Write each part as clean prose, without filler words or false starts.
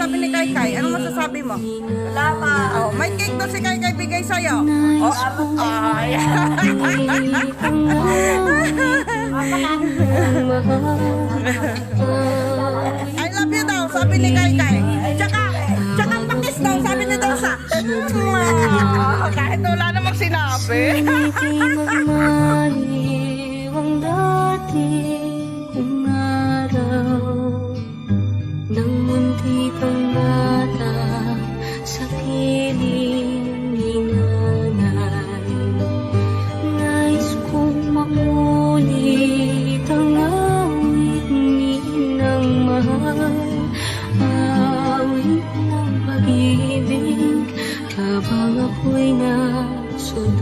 sabi ni Kaykay? Anong masasabi mo? Salamat. Oh, may cake to si Kaykay bigay sa'yo. Oh, ay. I love you daw, sabi ni Kaykay. Tsaka pakis daw, sabi ni Dosa. Kahit wala namang sinabi. Magmaliw ang dati kong araw nang munti pang bata sa piling ni nanay. Nais kong makulit ang awit ni ng mahal, awit ng pag-ibig habang ako'y nasuluyan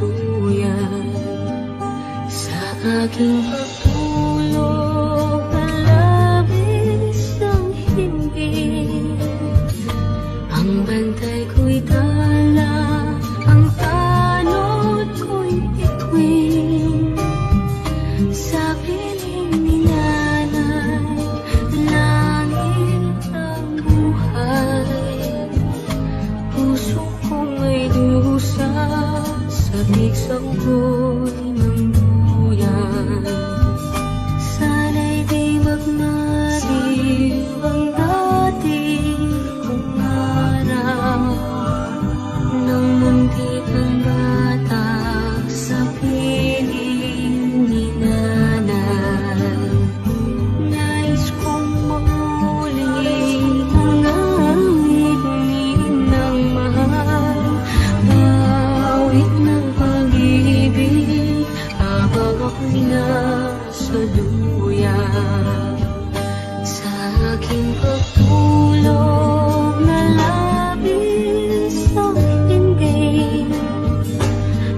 sa aking pagtulog na labis ng himbing. Ang bantay ko'y dala, ang tanod ko'y bituin. Sa piling ni nanay, langit ang buhay. Puso kong may dusa, sabik sa ugoy ng duyan. Sana'y di magmaliw ang dati kong araw nang munti pang bata sa piling ni nanay. Nais kong makulit ang awit ni ng mahal, awit ng pag-ibig habang ako'y nasa duyan. Sa aking pagtulog na labis ng himbing,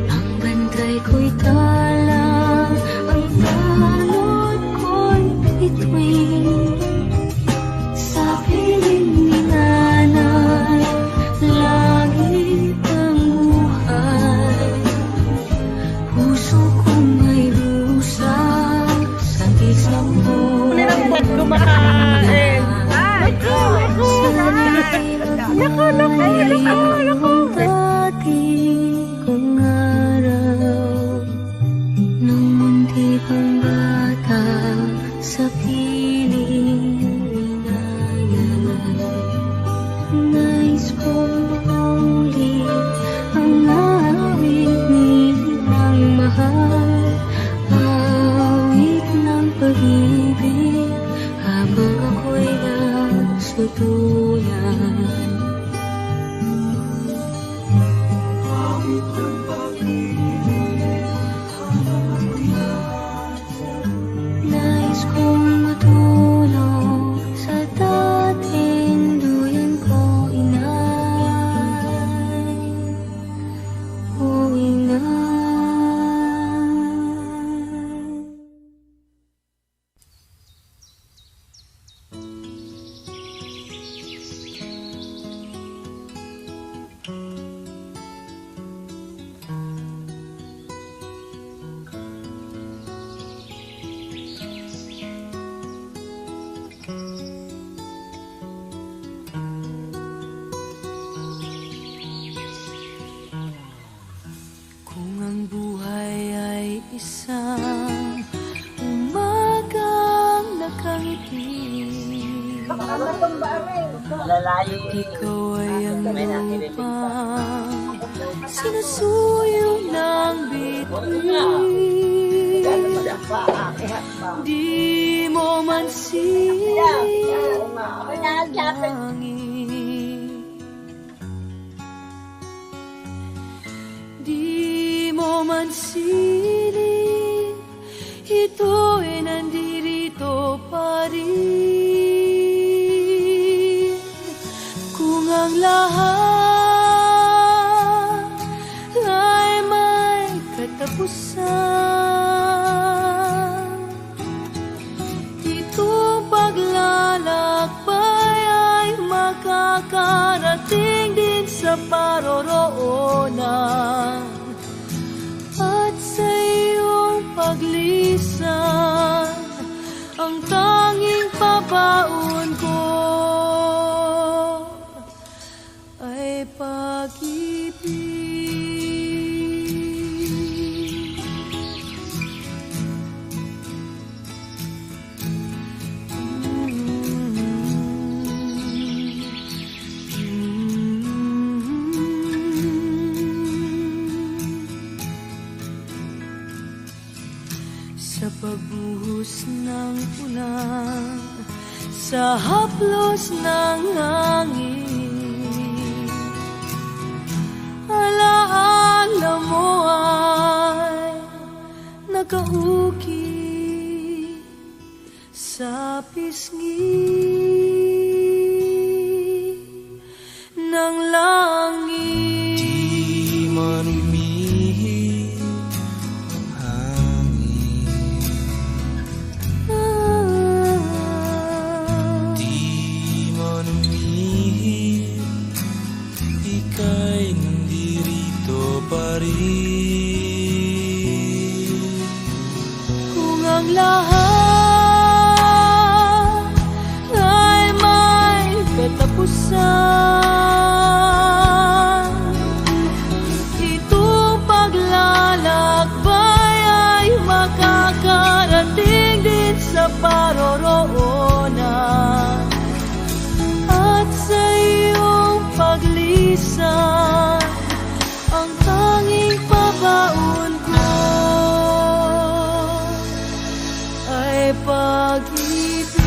ang bantay ko'y tala, ang tanod ko'y bituin. Sa piling ni nanay, langit ang buhay. Puso kong may dusa, sa isang buhay. Kumakain. Dati kong araw nung munti pang bata sa piling ni nanay. Nais kong maulit ang awit ni ng mahal, awit ng pag-ibig habang ako'y nasa duyan. Nais kong matulog sa dating duyan ko, inay, o inay. Kung ang buhay ay isang umagang nakangiti, Lalayo. ikaw ay ang lupang sinusuyo ng bituin. Di mo man silang di mo man siling, ito'y nandirito pa rin. Kung ang lahat ay may katapusan, itong paglalakbay ay makakarating din sa paroroonan. At sa iyong paglisan, ang tanging pabaon ko sa haplos ng hangin. Alaala mo ay nakauki sa pisngi ng langit. Di man umihip ang hangin, di man umihip, ika'y nandirito pa rin. Kung ang lahat ay may katapusan, itong paglalakbay ay makakarating din sa paroroonan. At sa iyong paglisan, ang tanging pabaon ko ay pag-ibig.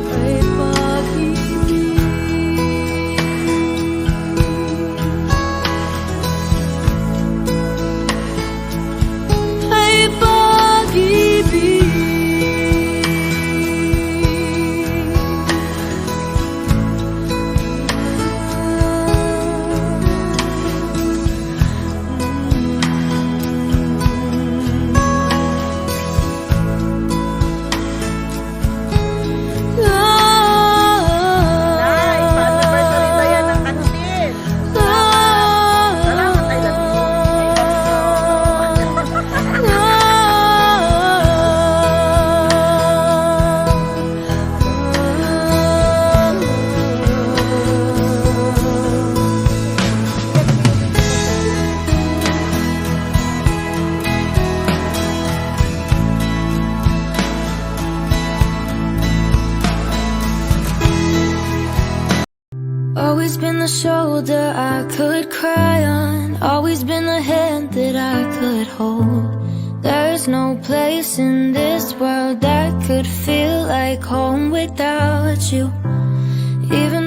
Ay pag-ibig. Ay pag-ibig. Nay, pa-anniversary na yan ng kantin. Salamat, I love you. Always been the shoulder I could cry on, always been the hand that I could hold. There's no place in this world that could feel like home without you. Even